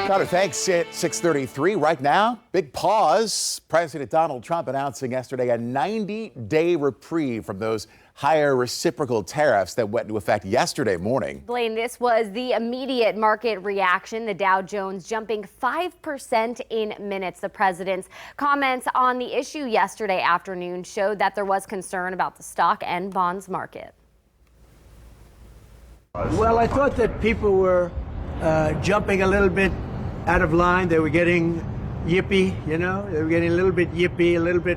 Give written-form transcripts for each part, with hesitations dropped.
Connor, thanks. At 6:33 right now, big pause. President Donald Trump announcing yesterday a 90-day reprieve from those higher reciprocal tariffs that went into effect yesterday morning. Blaine, this was the immediate market reaction. The Dow Jones jumping 5% in minutes. The president's comments on the issue yesterday afternoon showed that there was concern about the stock and bonds market. Well, I thought that people were jumping a little bit out of line. They were getting yippy, you know. They were getting a little bit yippy, a little bit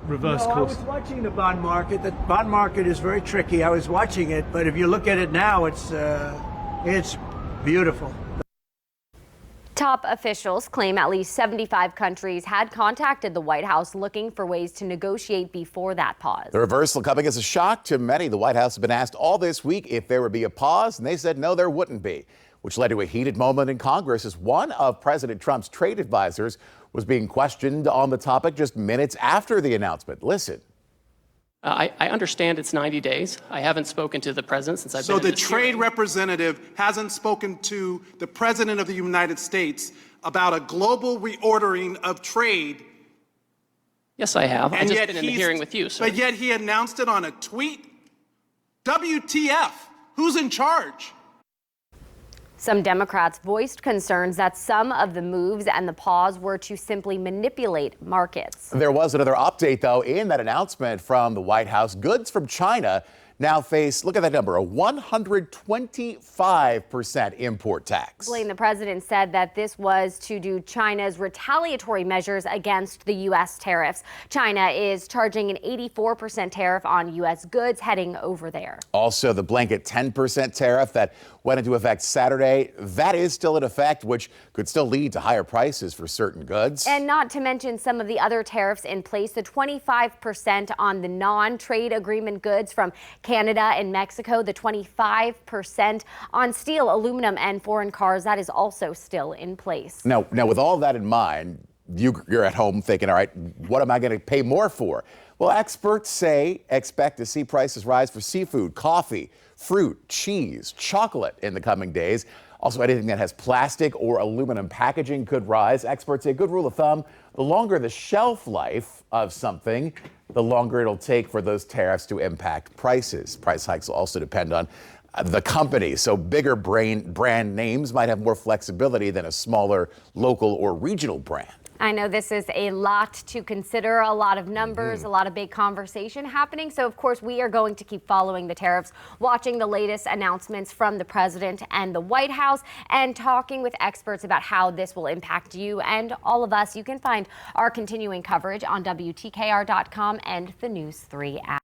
reverse course. I was watching the bond market. The bond market is very tricky. I was watching it, but if you look at it now, it's beautiful. Top officials claim at least 75 countries had contacted the White House looking for ways to negotiate before that pause. The reversal coming as a shock to many. The White House has been asked all this week if there would be a pause, and they said no, there wouldn't be, which led to a heated moment in Congress as one of President Trump's trade advisors was being questioned on the topic just minutes after the announcement. Listen. I understand it's 90 days. I haven't spoken to the president since I've been in this So the trade hearing. representative hasn't spoken to the president of the United States about a global reordering of trade. Yes, I have. I've And just yet been in the hearing with you, sir. But yet he announced it on a tweet. WTF? Who's in charge? Some Democrats voiced concerns that some of the moves and the pause were to simply manipulate markets. There was another update, though, in that announcement from the White House. Goods from China now face, look at that number, a 125% import tax. Blaine, the president said that this was to do China's retaliatory measures against the U.S. tariffs. China is charging an 84% tariff on U.S. goods heading over there. Also, the blanket 10% tariff that went into effect Saturday, that is still in effect, which could still lead to higher prices for certain goods. And not to mention some of the other tariffs in place, the 25% on the non-trade agreement goods from Canada and Mexico, the 25% on steel, aluminum, and foreign cars, that is also still in place. Now with all that in mind, you're at home thinking, all right, what am I going to pay more for? Well, experts say expect to see prices rise for seafood, coffee, fruit, cheese, chocolate in the coming days. Also, anything that has plastic or aluminum packaging could rise. Experts say a good rule of thumb, the longer the shelf life of something, the longer it'll take for those tariffs to impact prices. Price hikes will also depend on the company. So bigger brand names might have more flexibility than a smaller local or regional brand. I know this is a lot to consider, a lot of numbers, a lot of big conversation happening. So, of course, we are going to keep following the tariffs, watching the latest announcements from the president and the White House, and talking with experts about how this will impact you and all of us. You can find our continuing coverage on WTKR.com and the News 3 app.